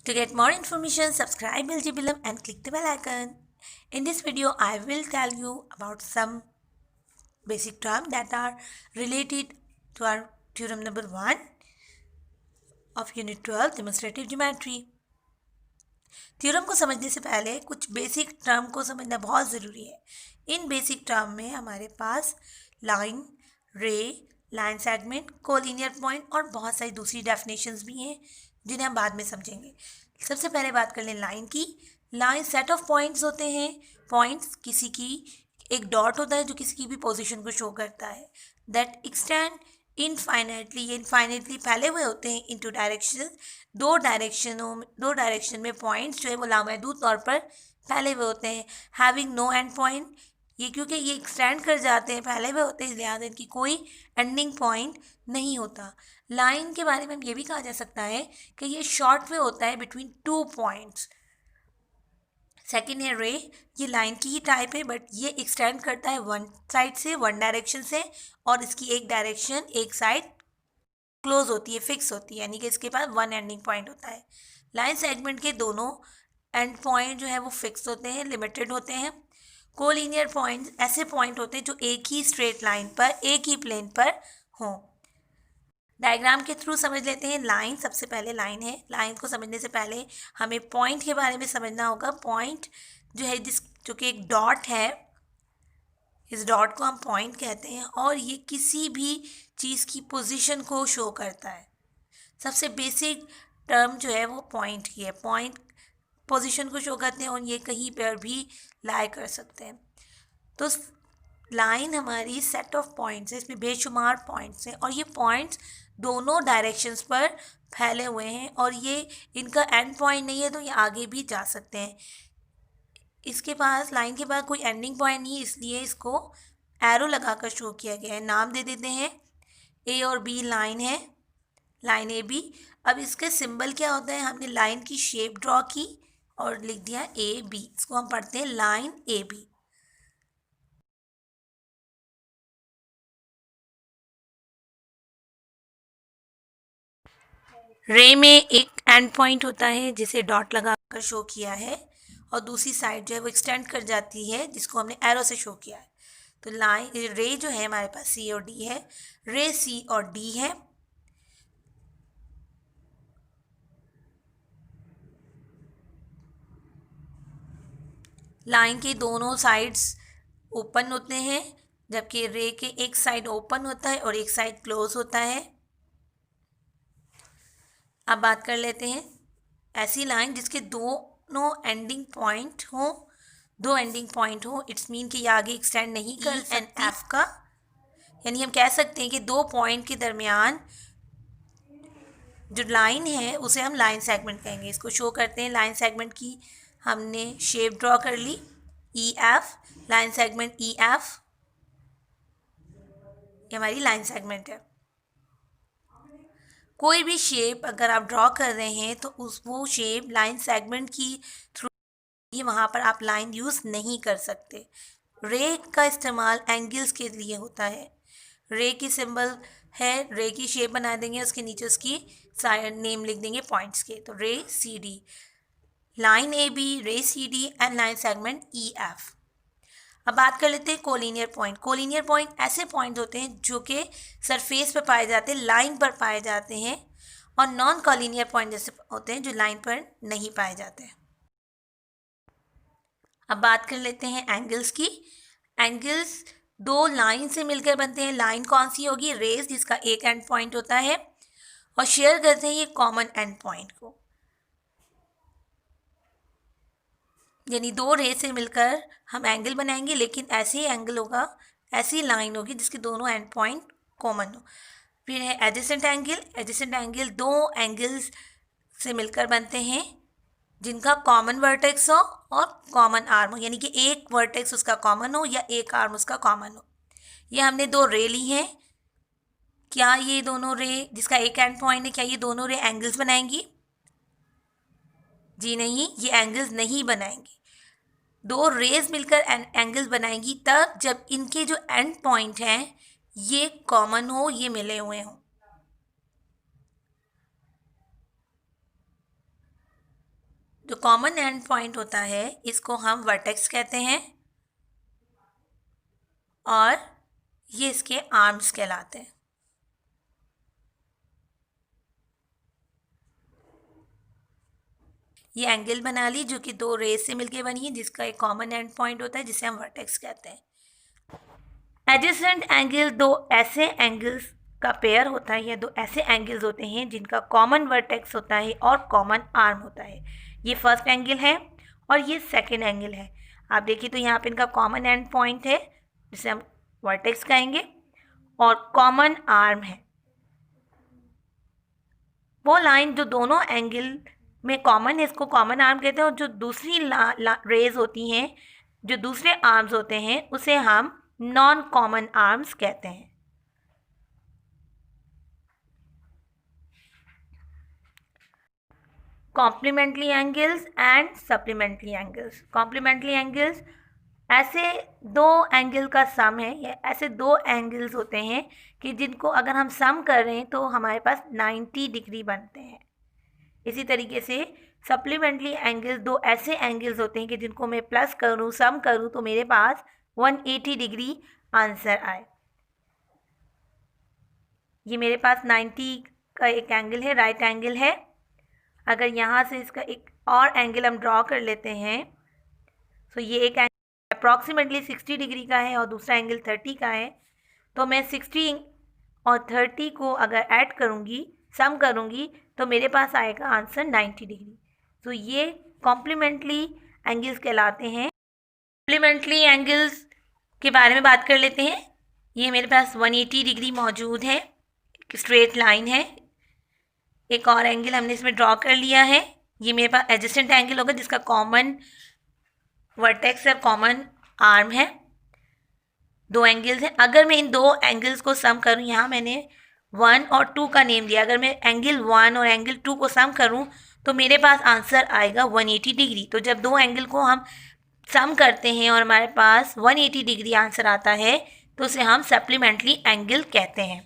To get more information, subscribe LGBLM and click the bell icon. In this video, I will tell you about some basic terms that are related to our theorem number 1 of Unit 12, Demonstrative Geometry. Theorem को समझने से पहले कुछ basic term को समझना बहुत ज़रूरी है। इन बेसिक टर्म में हमारे पास लाइन, रे, लाइन सेगमेंट, कोलिनियर पॉइंट और बहुत सारी दूसरी डेफिनेशंस भी हैं जिन्हें हम बाद में समझेंगे। सबसे पहले बात कर लें लाइन की। लाइन सेट ऑफ पॉइंट्स होते हैं। पॉइंट्स किसी की एक डॉट होता है जो किसी की भी पोजीशन को शो करता है। दैट एक्सटेंड इनफाइनेटली फैले हुए होते हैं इनटू डायरेक्शन। दो डायरेक्शन में पॉइंट्स जो है वो लामहदूद तौर पर फैले हुए होते हैं। हैविंग नो एंड पॉइंट, ये क्योंकि ये एक्सटेंड कर जाते हैं, फैले हुए होते हैं, लिहाजा इनकी कोई एंडिंग पॉइंट नहीं होता। लाइन के बारे में ये भी कहा जा सकता है कि ये शॉर्ट वे होता है बिटवीन टू पॉइंट्स। सेकेंड है रे, ये लाइन की ही टाइप है बट ये एक्सटेंड करता है वन साइड से, वन डायरेक्शन से, और इसकी एक डायरेक्शन, एक साइड क्लोज होती है, फिक्स होती है, यानी कि इसके पास वन एंडिंग पॉइंट होता है। लाइन सेगमेंट के दोनों एंड पॉइंट जो है वो फिक्स होते हैं, लिमिटेड होते हैं। कोलिनियर पॉइंट ऐसे पॉइंट होते हैं जो एक ही स्ट्रेट लाइन पर, एक ही प्लेन पर हों। डायग्राम के थ्रू समझ लेते हैं। लाइन, सबसे पहले लाइन है। लाइन को समझने से पहले हमें पॉइंट के बारे में समझना होगा। पॉइंट जो है जो कि एक डॉट है, इस डॉट को हम पॉइंट कहते हैं और ये किसी भी चीज़ की पोजीशन को शो करता है। सबसे बेसिक टर्म जो है वो पॉइंट की है। पॉइंट पोजीशन को शो करते हैं और ये कहीं पर भी लाई कर सकते हैं। तो लाइन हमारी सेट ऑफ पॉइंट्स है, इसमें बेशुमार पॉइंट्स हैं और ये पॉइंट्स दोनों डायरेक्शंस पर फैले हुए हैं और ये इनका एंड पॉइंट नहीं है तो ये आगे भी जा सकते हैं। इसके पास, लाइन के पास कोई एंडिंग पॉइंट नहीं है, इसलिए इसको एरो लगाकर शो किया गया है। नाम दे देते हैं, ए और बी लाइन है, लाइन ए बी। अब इसके सिंबल क्या होता है, हमने लाइन की शेप ड्रॉ की और लिख दिया ए बी। इसको हम पढ़ते हैं लाइन ए बी। रे में एक एंड पॉइंट होता है जिसे डॉट लगाकर शो किया है और दूसरी साइड जो है वो एक्सटेंड कर जाती है जिसको हमने एरो से शो किया है। तो लाइन रे जो है हमारे पास सी और डी है, रे सी और डी है। लाइन के दोनों साइड्स ओपन होते हैं जबकि रे के एक साइड ओपन होता है और एक साइड क्लोज होता है। अब बात कर लेते हैं ऐसी लाइन जिसके दोनों एंडिंग पॉइंट हो, दो एंडिंग पॉइंट हो। इट्स मीन कि ये आगे एक्सटेंड नहीं कर सकती एंड एफ का, यानी हम कह सकते हैं कि दो पॉइंट के दरमियान जो लाइन है उसे हम लाइन सेगमेंट कहेंगे। इसको शो करते हैं। लाइन सेगमेंट की हमने शेप ड्रॉ कर ली, E F, line segment E F, ये हमारी लाइन सेगमेंट है। कोई भी शेप अगर आप ड्रॉ कर रहे हैं तो वो शेप लाइन सेगमेंट की थ्रू, वहाँ पर आप लाइन यूज़ नहीं कर सकते। रे का इस्तेमाल एंगल्स के लिए होता है। रे की सिंबल है, रे की शेप बना देंगे, उसके नीचे उसकी साइड नेम लिख देंगे पॉइंट्स के। तो ray C D, line A B, ray C D and line segment E F. अब बात कर लेते हैं कोलिनियर पॉइंट। कोलिनियर पॉइंट ऐसे पॉइंट होते हैं जो कि सरफेस पर पाए जाते हैं, लाइन पर पाए जाते हैं, और नॉन कोलिनियर पॉइंट जैसे होते हैं जो लाइन पर नहीं पाए जाते हैं। अब बात कर लेते हैं एंगल्स की। एंगल्स दो लाइन से मिलकर बनते हैं। लाइन कौन सी होगी, रेस, जिसका एक एंड पॉइंट होता है और शेयर करते हैं ये कॉमन एंड पॉइंट को, यानी दो रे से मिलकर हम एंगल बनाएंगे, लेकिन ऐसे ही एंगल होगा, ऐसी लाइन होगी जिसके दोनों एंड पॉइंट कॉमन हो। फिर है एडजेसेंट एंगल। एडजेसेंट एंगल दो एंगल्स से मिलकर बनते हैं जिनका कॉमन वर्टेक्स हो और कॉमन आर्म हो, यानी कि एक वर्टेक्स उसका कॉमन हो या एक आर्म उसका कॉमन हो। ये हमने दो रे ली हैं। क्या ये दोनों रे जिसका एक एंड पॉइंट है, क्या ये दोनों रे एंगल्स बनाएंगी? जी नहीं, ये एंगल्स नहीं बनाएंगी। दो रेज मिलकर एंगल्स बनाएंगी तब जब इनके जो एंड पॉइंट हैं ये कॉमन हो, ये मिले हुए हों। जो कॉमन एंड पॉइंट होता है इसको हम वर्टेक्स कहते हैं और ये इसके आर्म्स कहलाते हैं। ये एंगल बना ली जो कि दो रेज से मिलके बनी है, जिसका एक कॉमन एंड पॉइंट होता है जिसे हम वर्टेक्स कहते हैं। एडजेसेंट एंगल दो ऐसे एंगल्स का पेयर होता है या दो ऐसे एंगल्स होते हैं जिनका कॉमन वर्टेक्स होता है और कॉमन आर्म होता है। ये फर्स्ट एंगल है और ये सेकंड एंगल है। आप देखिए तो यहाँ पे इनका कॉमन एंड पॉइंट है जिसे हम वर्टेक्स कहेंगे और कॉमन आर्म है। वो लाइन जो दोनों एंगल में कॉमन है इसको कॉमन आर्म कहते हैं और जो दूसरी रेज होती हैं जो दूसरे आर्म्स होते हैं उसे हम नॉन कॉमन आर्म्स कहते हैं। Complementary angles and supplementary angles. Complementary angles ऐसे दो एंगल का सम है या ऐसे दो एंगल्स होते हैं कि जिनको अगर हम सम कर रहे हैं तो हमारे पास 90 डिग्री बनते हैं। इसी तरीके से सप्लीमेंट्री एंगल्स दो ऐसे एंगल्स होते हैं कि जिनको मैं प्लस करूँ सम करूँ तो मेरे पास 180 डिग्री आंसर आए। ये मेरे पास 90 का एक एंगल है, राइट एंगल है। अगर यहाँ से इसका एक और एंगल हम ड्रॉ कर लेते हैं तो ये एक एंगल अप्रॉक्सीमेटली 60 डिग्री का है और दूसरा एंगल 30 का है। तो मैं 60 और 30 को अगर ऐड करूँगी सम करूँगी तो मेरे पास आएगा आंसर 90 डिग्री। तो ये कॉम्प्लीमेंट्री एंगल्स कहलाते हैं। कॉम्प्लीमेंट्री एंगल्स के बारे में बात कर लेते हैं। ये मेरे पास 180 डिग्री मौजूद है, स्ट्रेट लाइन है। एक और एंगल हमने इसमें ड्रॉ कर लिया है। ये मेरे पास एडजेसेंट एंगल होगा जिसका कॉमन वर्टेक्स और कॉमन आर्म है। दो एंगल्स हैं। अगर मैं इन दो एंगल्स को सम करूं, यहाँ मैंने 1 और 2 का नेम दिया, अगर मैं एंगल 1 और एंगल 2 को सम करूं तो मेरे पास आंसर आएगा 180 डिग्री। तो जब दो एंगल को हम सम करते हैं और हमारे पास 180 डिग्री आंसर आता है तो उसे हम सप्लीमेंट्री एंगल कहते हैं।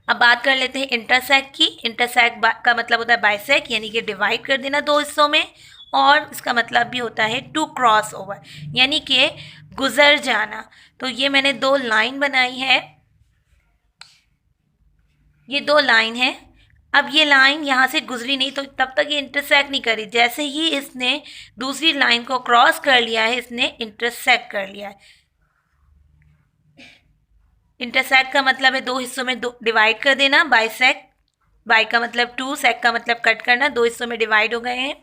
अब बात कर लेते हैं इंटरसेक्ट की। इंटरसेक्ट का मतलब होता है बाइसेक्ट, यानी कि डिवाइड कर देना दो हिस्सों में, और इसका मतलब भी होता है टू क्रॉस ओवर, यानी कि गुजर जाना। तो ये मैंने दो लाइन बनाई है, ये दो लाइन है। अब ये लाइन यहाँ से गुजरी नहीं तो तब तक ये इंटरसेक्ट नहीं करी। जैसे ही इसने दूसरी लाइन को क्रॉस कर लिया है इसने इंटरसेक्ट कर लिया है। इंटरसेक्ट का मतलब है दो हिस्सों में डिवाइड कर देना। बाइसेक्ट, बाई का मतलब टू, सेक्ट का मतलब कट करना, दो हिस्सों में डिवाइड हो गए हैं।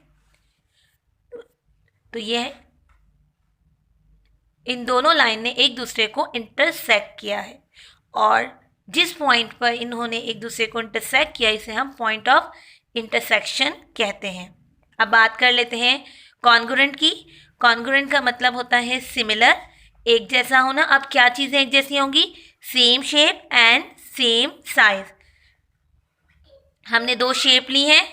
तो ये है, इन दोनों लाइन ने एक दूसरे को इंटरसेक्ट किया है और जिस पॉइंट पर इन्होंने एक दूसरे को इंटरसेक्ट किया इसे हम पॉइंट ऑफ इंटरसेक्शन कहते हैं। अब बात कर लेते हैं कॉन्ग्रुएंट की। कॉन्ग्रुएंट का मतलब होता है सिमिलर, एक जैसा होना। अब क्या चीज़ें एक जैसी होंगी? Same shape and same size. हमने दो शेप ली हैं,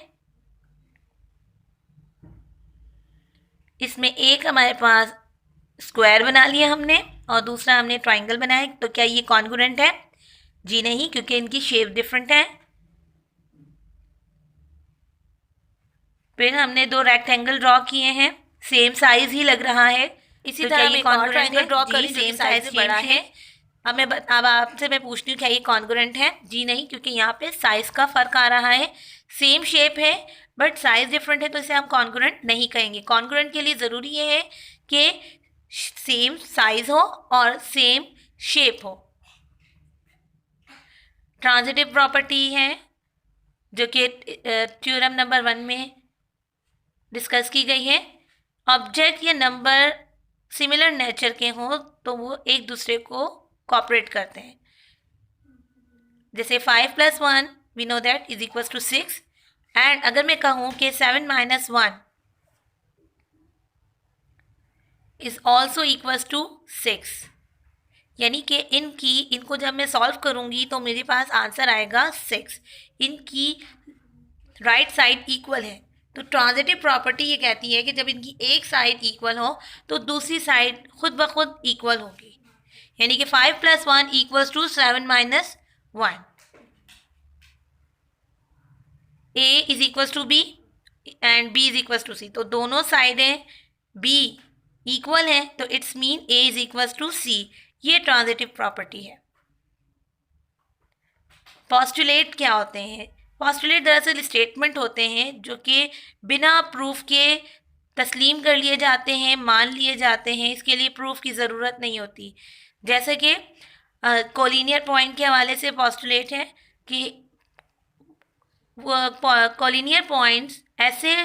इसमें एक हमारे पास स्क्वायर बना लिया हमने और दूसरा हमने ट्राइंगल बनाया। तो क्या ये कॉन्ग्रुएंट है? जी नहीं, क्योंकि इनकी शेप डिफरेंट है। फिर हमने दो रेक्टेंगल ड्रॉ किए हैं, सेम साइज ही लग रहा है। इसी तरह मैं एक और ट्राइंगल ड्रॉ करी, सेम साइज बड़ा है। अब आपसे मैं पूछती हूँ क्या ये कॉन्ग्रुएंट है? जी नहीं, क्योंकि यहाँ पे साइज का फ़र्क आ रहा है। सेम शेप है बट साइज डिफरेंट है तो इसे हम कॉन्ग्रुएंट नहीं कहेंगे। कॉन्ग्रुएंट के लिए ज़रूरी ये है कि सेम साइज हो और सेम शेप हो। ट्रांजिटिव प्रॉपर्टी है जो कि थ्योरम नंबर 1 में डिस्कस की गई है। ऑब्जेक्ट या नंबर सिमिलर नेचर के हों तो वो एक दूसरे को कोऑपरेट करते हैं। जैसे 5 + 1 we know that is equals to 6 and अगर मैं कहूँ कि 7 - 1 इज ऑल्सो इक्वल्स टू 6, यानी कि इनको जब मैं सॉल्व करूँगी तो मेरे पास आंसर आएगा 6। इनकी राइट साइड इक्वल है। तो ट्रांजिटिव प्रॉपर्टी ये कहती है कि जब इनकी एक साइड इक्वल हो तो दूसरी साइड खुद ब खुद इक्वल होगी, यानी कि 5 + 1 equals to 7 - 1। A is equals to B and B is equal to C, तो दोनों साइडें बी इक्वल हैं, तो it's mean A is equal to C. ये ट्रांजिटिव प्रॉपर्टी है। पॉस्टुलेट क्या होते हैं? पॉस्टुलेट दरअसल स्टेटमेंट होते हैं जो कि बिना प्रूफ के तस्लीम कर लिए जाते हैं, मान लिए जाते हैं, इसके लिए प्रूफ की ज़रूरत नहीं होती। जैसे कि कोलिनियर पॉइंट के हवाले से पॉस्टुलेट है कि कोलिनियर पॉइंट्स ऐसे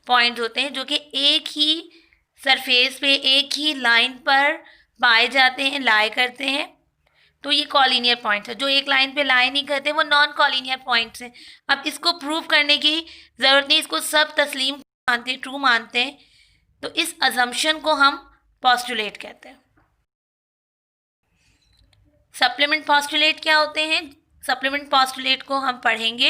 पॉइंट्स होते हैं जो कि एक ही सरफेस पे, एक ही लाइन पर पाए जाते हैं, लाए करते हैं, तो ये कॉलिनियर पॉइंट्स है। जो एक लाइन पे लाई नहीं करते वो नॉन कॉलिनियर पॉइंट्स हैं। अब इसको प्रूव करने की ज़रूरत नहीं, इसको सब तस्लीम मानते हैं, ट्रू मानते हैं, तो इस अजम्पशन को हम पॉस्टुलेट कहते हैं। सप्लीमेंट पॉस्टुलेट क्या होते हैं? सप्लीमेंट पॉस्टुलेट को हम पढ़ेंगे।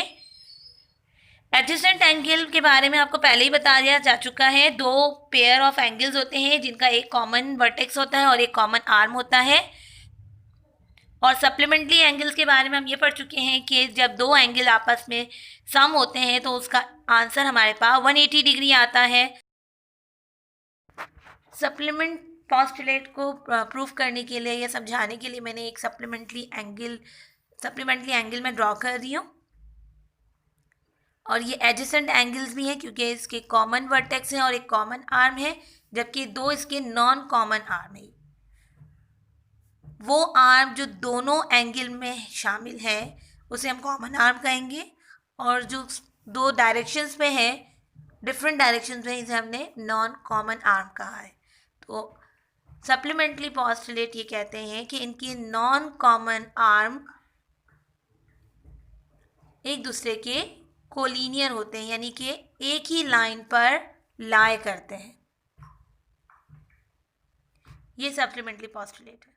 एडजेसेंट एंगल के बारे में आपको पहले ही बता दिया जा चुका है। दो पेयर ऑफ एंगल्स होते हैं जिनका एक कॉमन वर्टेक्स होता है और एक कॉमन आर्म होता है। और सप्लीमेंट्री एंगल्स के बारे में हम ये पढ़ चुके हैं कि जब दो एंगल आपस में सम होते हैं तो उसका आंसर हमारे पास 180 डिग्री आता है। सप्लीमेंट पॉस्टुलेट को प्रूफ करने के लिए या समझाने के लिए मैंने एक सप्लीमेंट्री एंगल में ड्रॉ कर दी हूँ। और ये एडजेसेंट एंगल्स भी हैं क्योंकि इसके कॉमन वर्टेक्स हैं और एक कॉमन आर्म है, जबकि दो इसके नॉन कॉमन आर्म है। वो आर्म जो दोनों एंगल में शामिल है उसे हम कॉमन आर्म कहेंगे, और जो दो डायरेक्शंस पे है, डिफरेंट डायरेक्शंस में, इसे हमने नॉन कॉमन आर्म कहा है। तो सप्लीमेंट्री पॉस्टुलेट ये कहते हैं कि इनकी नॉन कॉमन आर्म एक दूसरे के कोलिनियर होते हैं, यानी कि एक ही लाइन पर लाए करते हैं। ये सप्लीमेंट्री पॉस्टुलेट है।